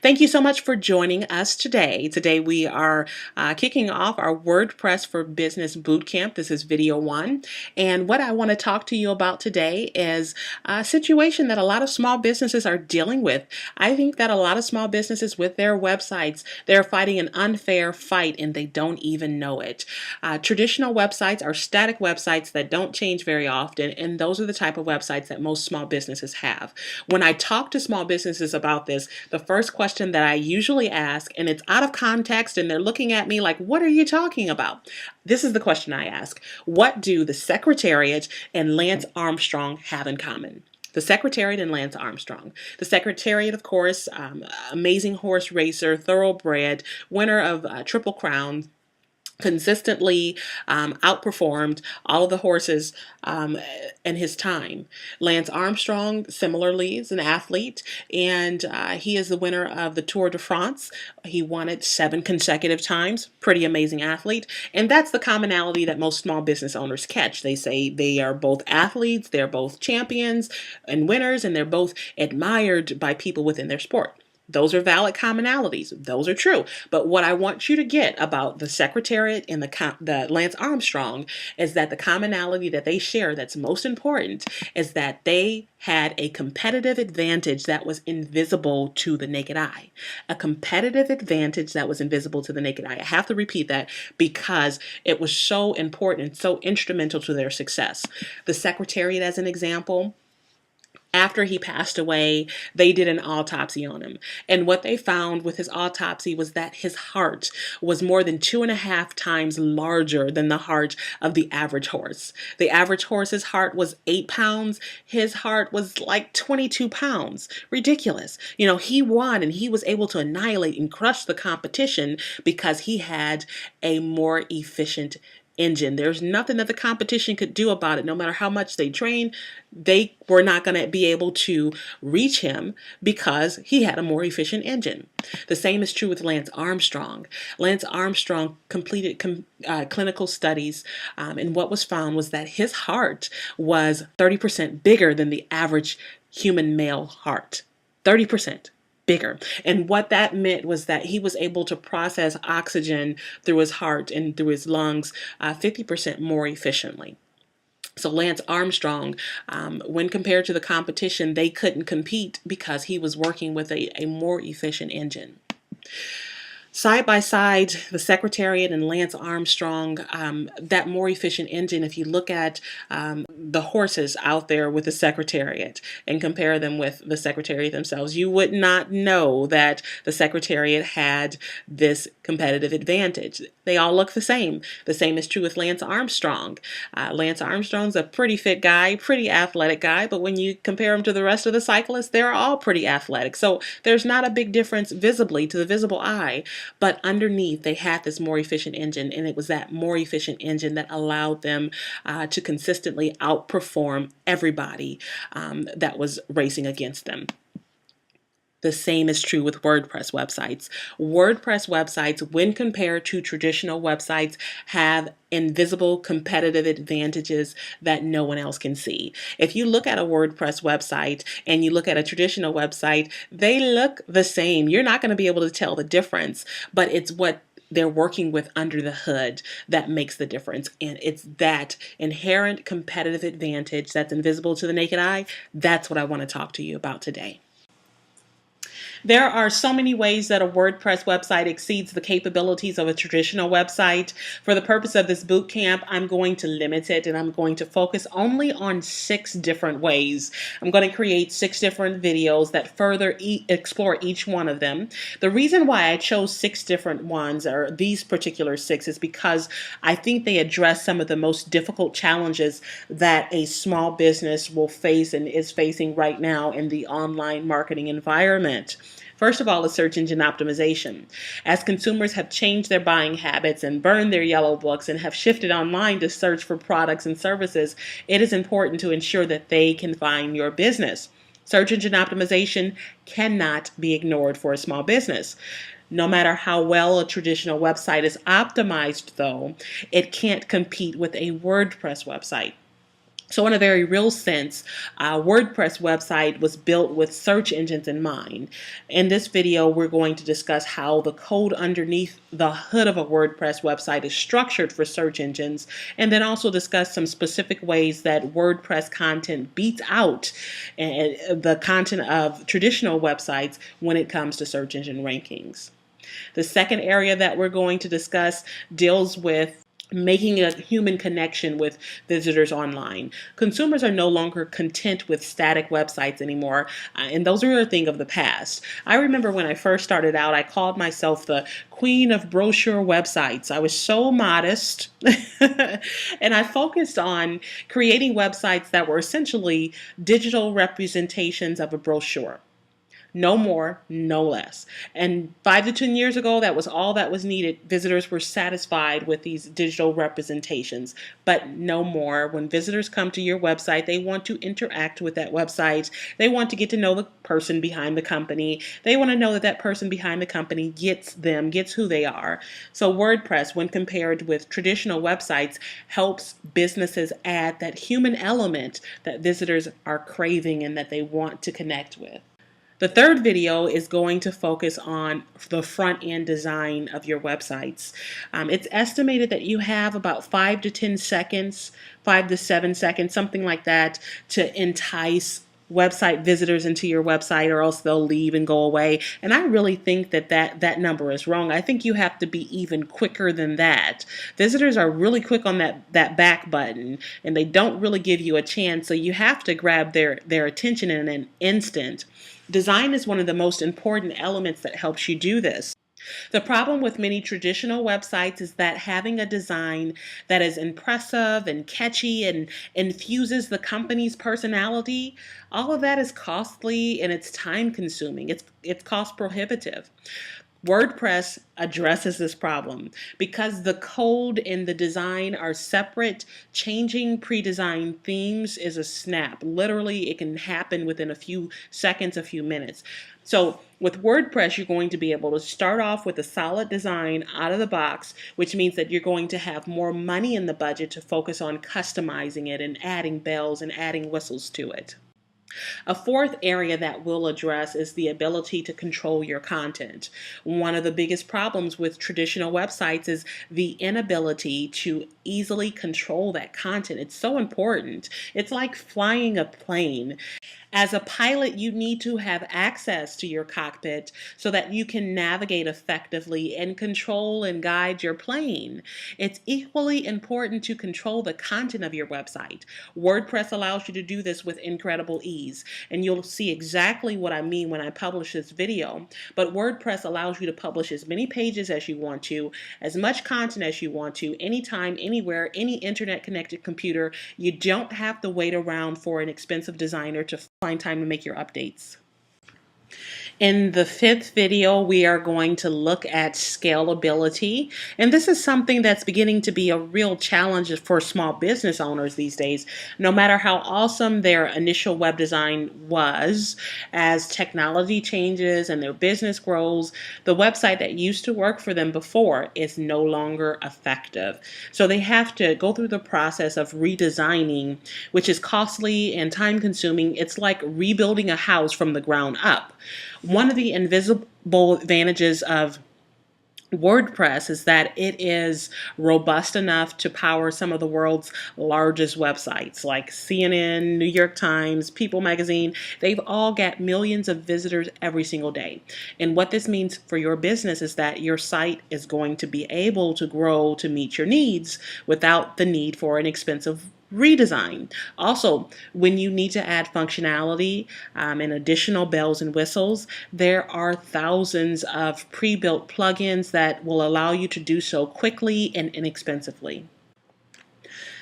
Thank you so much for joining us today. Today we are kicking off our WordPress for Business Bootcamp. This is video 1. And what I want to talk to you about today is a situation that a lot of small businesses are dealing with. I think that a lot of small businesses with their websites, they're fighting an unfair fight and they don't even know it. Traditional websites are static websites that don't change very often, and those are the type of websites that most small businesses have. When I talk to small businesses about this, the first question that I usually ask, and it's out of context and they're looking at me like, what are you talking about? This is the question I ask. What do the Secretariat and Lance Armstrong have in common? The Secretariat and Lance Armstrong. The Secretariat, of course, amazing horse racer, thoroughbred, winner of Triple Crown, consistently outperformed all of the horses in his time. Lance Armstrong, similarly, is an athlete, and he is the winner of the Tour de France. He won it 7 consecutive times. Pretty amazing athlete. And that's the commonality that most small business owners catch. They say they are both athletes, they're both champions and winners, and they're both admired by people within their sport. Those are valid commonalities. Those are true. But what I want you to get about the Secretariat and the Lance Armstrong is that the commonality that they share that's most important is that they had a competitive advantage that was invisible to the naked eye. A competitive advantage that was invisible to the naked eye. I have to repeat that because it was so important and so instrumental to their success. The Secretariat, as an example, after he passed away, they did an autopsy on him. And what they found with his autopsy was that his heart was more than 2.5 times larger than the heart of the average horse. The average horse's heart was 8 pounds. His heart was like 22 pounds. Ridiculous. You know, he won and he was able to annihilate and crush the competition because he had a more efficient engine. There's nothing that the competition could do about it. No matter how much they trained, they were not going to be able to reach him because he had a more efficient engine. The same is true with Lance Armstrong. Lance Armstrong completed clinical studies, and what was found was that his heart was 30% bigger than the average human male heart. 30% bigger. And what that meant was that he was able to process oxygen through his heart and through his lungs 50% more efficiently. So Lance Armstrong, when compared to the competition, they couldn't compete because he was working with a more efficient engine. Side by side, the Secretariat and Lance Armstrong, that more efficient engine, if you look at the horses out there with the Secretariat and compare them with the Secretariat themselves, you would not know that the Secretariat had this competitive advantage. They all look the same. The same is true with Lance Armstrong. Lance Armstrong's a pretty fit guy, pretty athletic guy, but when you compare him to the rest of the cyclists, they're all pretty athletic. So there's not a big difference visibly to the visible eye. But underneath, they had this more efficient engine, and it was that more efficient engine that allowed them to consistently outperform everybody that was racing against them. The same is true with WordPress websites. WordPress websites, when compared to traditional websites, have invisible competitive advantages that no one else can see. If you look at a WordPress website and you look at a traditional website, they look the same. You're not going to be able to tell the difference, but it's what they're working with under the hood that makes the difference. And it's that inherent competitive advantage that's invisible to the naked eye. That's what I want to talk to you about today. There are so many ways that a WordPress website exceeds the capabilities of a traditional website. For the purpose of this boot camp, I'm going to limit it and I'm going to focus only on 6 different ways. I'm going to create 6 different videos that further explore each one of them. The reason why I chose 6 different ones, or these particular 6, is because I think they address some of the most difficult challenges that a small business will face and is facing right now in the online marketing environment. First of all, is search engine optimization. As consumers have changed their buying habits and burned their yellow books and have shifted online to search for products and services, it is important to ensure that they can find your business. Search engine optimization cannot be ignored for a small business. No matter how well a traditional website is optimized, though, it can't compete with a WordPress website. So in a very real sense, a WordPress website was built with search engines in mind. In this video, we're going to discuss how the code underneath the hood of a WordPress website is structured for search engines, and then also discuss some specific ways that WordPress content beats out the content of traditional websites when it comes to search engine rankings. The second area that we're going to discuss deals with making a human connection with visitors online. Consumers are no longer content with static websites anymore, and those are a thing of the past. I remember when I first started out, I called myself the queen of brochure websites. I was so modest, and I focused on creating websites that were essentially digital representations of a brochure. No more, no less. And 5 to 10 years ago, that was all that was needed. Visitors were satisfied with these digital representations, but no more. When visitors come to your website, they want to interact with that website. They want to get to know the person behind the company. They want to know that that person behind the company gets them, gets who they are. So WordPress, when compared with traditional websites, helps businesses add that human element that visitors are craving and that they want to connect with. The third video is going to focus on the front end design of your websites. It's estimated that you have about 5 to 10 seconds, 5 to 7 seconds, something like that, to entice website visitors into your website, or else they'll leave and go away. And I really think that number is wrong. I think you have to be even quicker than that. Visitors are really quick on that back button, and they don't really give you a chance, so you have to grab their attention in an instant. Design is one of the most important elements that helps you do this. The problem with many traditional websites is that having a design that is impressive and catchy and infuses the company's personality, all of that is costly and it's time consuming. It's cost prohibitive. WordPress addresses this problem because the code and the design are separate. Changing pre-designed themes is a snap. Literally, it can happen within a few seconds, a few minutes. So with WordPress, you're going to be able to start off with a solid design out of the box, which means that you're going to have more money in the budget to focus on customizing it and adding bells and adding whistles to it. A fourth area that we'll address is the ability to control your content. One of the biggest problems with traditional websites is the inability to easily control that content. It's so important. It's like flying a plane. As a pilot, you need to have access to your cockpit so that you can navigate effectively and control and guide your plane. It's equally important to control the content of your website. WordPress allows you to do this with incredible ease, and you'll see exactly what I mean when I publish this video. But WordPress allows you to publish as many pages as you want to, as much content as you want to, anytime, anywhere, any internet-connected computer. You don't have to wait around for an expensive designer to find time to make your updates. In the fifth video, we are going to look at scalability. And this is something that's beginning to be a real challenge for small business owners these days. No matter how awesome their initial web design was, as technology changes and their business grows, the website that used to work for them before is no longer effective. So they have to go through the process of redesigning, which is costly and time consuming. It's like rebuilding a house from the ground up. One of the invisible advantages of WordPress is that it is robust enough to power some of the world's largest websites like CNN, New York Times, People Magazine. They've all got millions of visitors every single day. And what this means for your business is that your site is going to be able to grow to meet your needs without the need for an expensive redesign. Also, when you need to add functionality and additional bells and whistles, there are thousands of pre-built plugins that will allow you to do so quickly and inexpensively.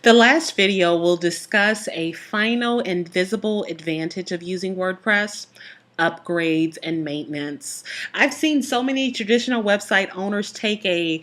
The last video will discuss a final and visible advantage of using WordPress: upgrades and maintenance. I've seen so many traditional website owners take a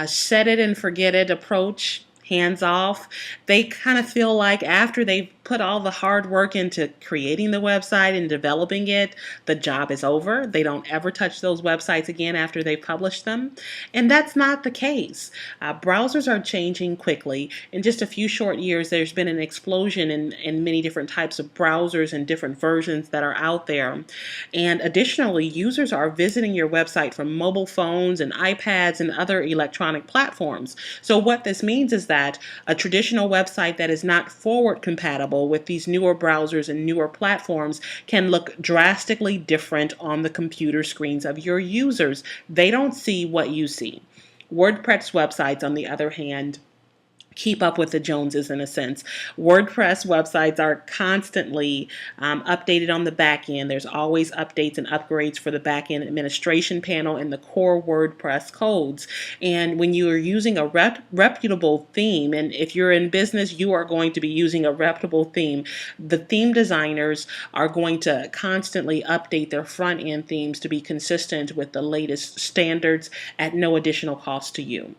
set it and forget it approach, hands off. They kind of feel like after they've put all the hard work into creating the website and developing it, the job is over. They don't ever touch those websites again after they publish them. And that's not the case. Browsers are changing quickly. In just a few short years, there's been an explosion in many different types of browsers and different versions that are out there. And additionally, users are visiting your website from mobile phones and iPads and other electronic platforms. So what this means is that a traditional website that is not forward compatible with these newer browsers and newer platforms can look drastically different on the computer screens of your users. They don't see what you see. WordPress websites, on the other hand, keep up with the Joneses in a sense. WordPress websites are constantly updated on the back end. There's always updates and upgrades for the back end administration panel and the core WordPress codes. And when you are using a reputable theme, and if you're in business, you are going to be using a reputable theme, the theme designers are going to constantly update their front end themes to be consistent with the latest standards at no additional cost to you.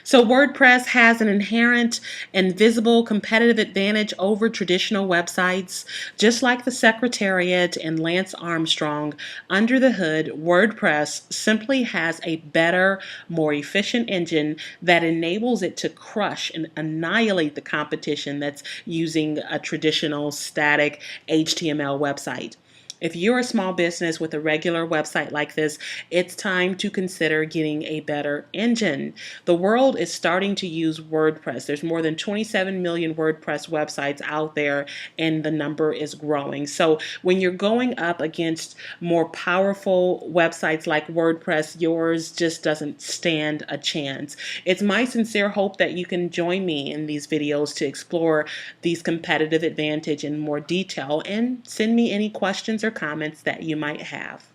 So WordPress has an inherent and visible competitive advantage over traditional websites. Just like the Secretariat and Lance Armstrong, under the hood, WordPress simply has a better, more efficient engine that enables it to crush and annihilate the competition that's using a traditional static HTML website. If you're a small business with a regular website like this, it's time to consider getting a better engine. The world is starting to use WordPress. There's more than 27 million WordPress websites out there, and the number is growing. So when you're going up against more powerful websites like WordPress, yours just doesn't stand a chance. It's my sincere hope that you can join me in these videos to explore these competitive advantage in more detail, and send me any questions or comments that you might have.